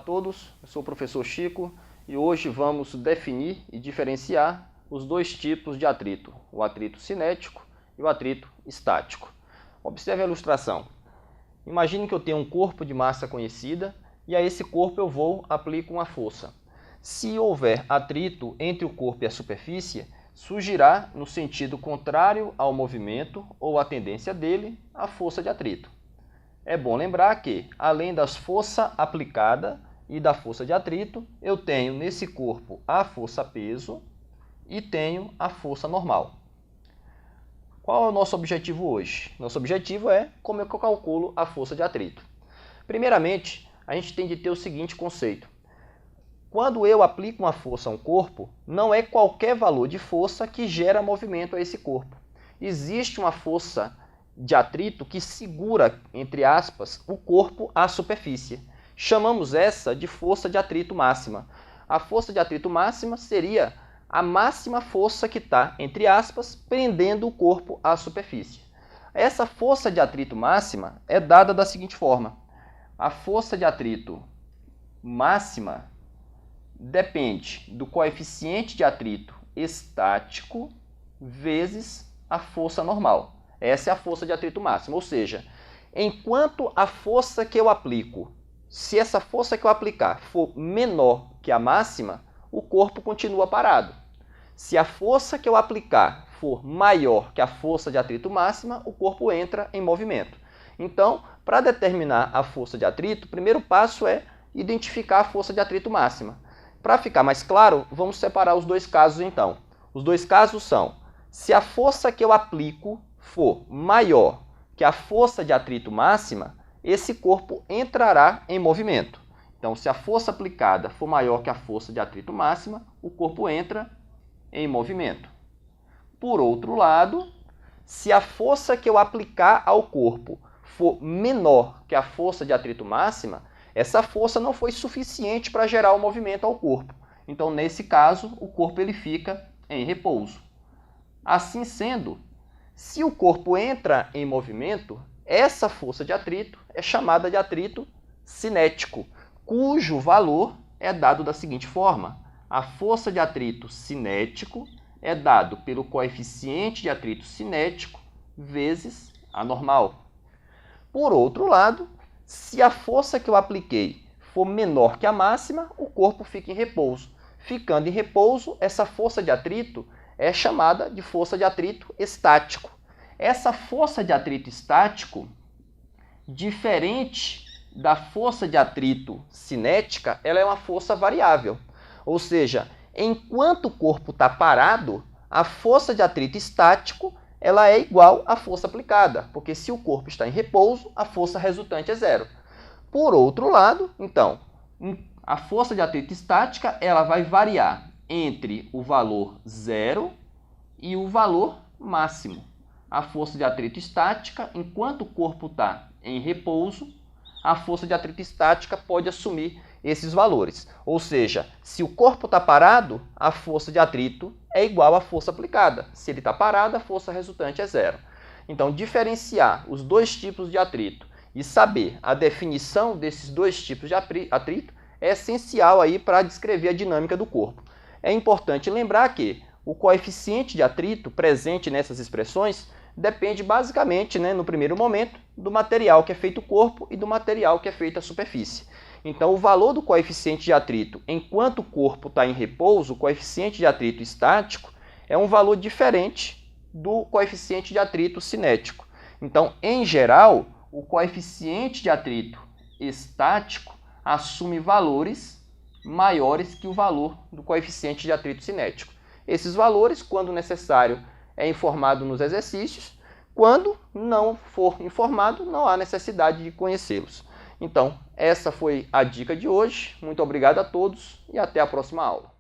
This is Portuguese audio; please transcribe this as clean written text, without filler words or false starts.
a todos, eu sou o professor Chico e hoje vamos definir e diferenciar os dois tipos de atrito, o atrito cinético e o atrito estático. Observe a ilustração. Imagine que eu tenho um corpo de massa conhecida e a esse corpo eu aplico uma força. Se houver atrito entre o corpo e a superfície, surgirá no sentido contrário ao movimento ou à tendência dele a força de atrito. É bom lembrar que, além da força aplicada e da força de atrito, eu tenho nesse corpo a força-peso e tenho a força normal. Qual é o nosso objetivo hoje? Nosso objetivo é como é que eu calculo a força de atrito. Primeiramente, a gente tem de ter o seguinte conceito. Quando eu aplico uma força a um corpo, não é qualquer valor de força que gera movimento a esse corpo. Existe uma força de atrito que segura, entre aspas, o corpo à superfície. Chamamos essa de força de atrito máxima. A força de atrito máxima seria a máxima força que está, entre aspas, prendendo o corpo à superfície. Essa força de atrito máxima é dada da seguinte forma. A força de atrito máxima depende do coeficiente de atrito estático vezes a força normal. Essa é a força de atrito máxima, ou seja, enquanto a força que eu aplico, se essa força que eu aplicar for menor que a máxima, o corpo continua parado. Se a força que eu aplicar for maior que a força de atrito máxima, o corpo entra em movimento. Então, para determinar a força de atrito, o primeiro passo é identificar a força de atrito máxima. Para ficar mais claro, vamos separar os dois casos então. Os dois casos são, se a força que eu aplico for maior que a força de atrito máxima, esse corpo entrará em movimento. Então, se a força aplicada for maior que a força de atrito máxima, o corpo entra em movimento. Por outro lado, se a força que eu aplicar ao corpo for menor que a força de atrito máxima, essa força não foi suficiente para gerar o movimento ao corpo. Então, nesse caso, o corpo ele fica em repouso. Assim sendo, se o corpo entra em movimento, essa força de atrito é chamada de atrito cinético, cujo valor é dado da seguinte forma. A força de atrito cinético é dado pelo coeficiente de atrito cinético vezes a normal. Por outro lado, se a força que eu apliquei for menor que a máxima, o corpo fica em repouso. Ficando em repouso, essa força de atrito é chamada de força de atrito estático. Essa força de atrito estático, diferente da força de atrito cinética, ela é uma força variável. Ou seja, enquanto o corpo está parado, a força de atrito estático ela é igual à força aplicada, porque se o corpo está em repouso, a força resultante é zero. Por outro lado, então, a força de atrito estática ela vai variar entre o valor zero e o valor máximo. A força de atrito estática, enquanto o corpo está em repouso, a força de atrito estática pode assumir esses valores. Ou seja, se o corpo está parado, a força de atrito é igual à força aplicada. Se ele está parado, a força resultante é zero. Então, diferenciar os dois tipos de atrito e saber a definição desses dois tipos de atrito é essencial aí para descrever a dinâmica do corpo. É importante lembrar que o coeficiente de atrito presente nessas expressões depende basicamente, no primeiro momento, do material que é feito o corpo e do material que é feita a superfície. Então, o valor do coeficiente de atrito, enquanto o corpo está em repouso, o coeficiente de atrito estático, é um valor diferente do coeficiente de atrito cinético. Então, em geral, o coeficiente de atrito estático assume valores maiores que o valor do coeficiente de atrito cinético. Esses valores, quando necessário, é informado nos exercícios. Quando não for informado, não há necessidade de conhecê-los. Então, essa foi a dica de hoje. Muito obrigado a todos e até a próxima aula.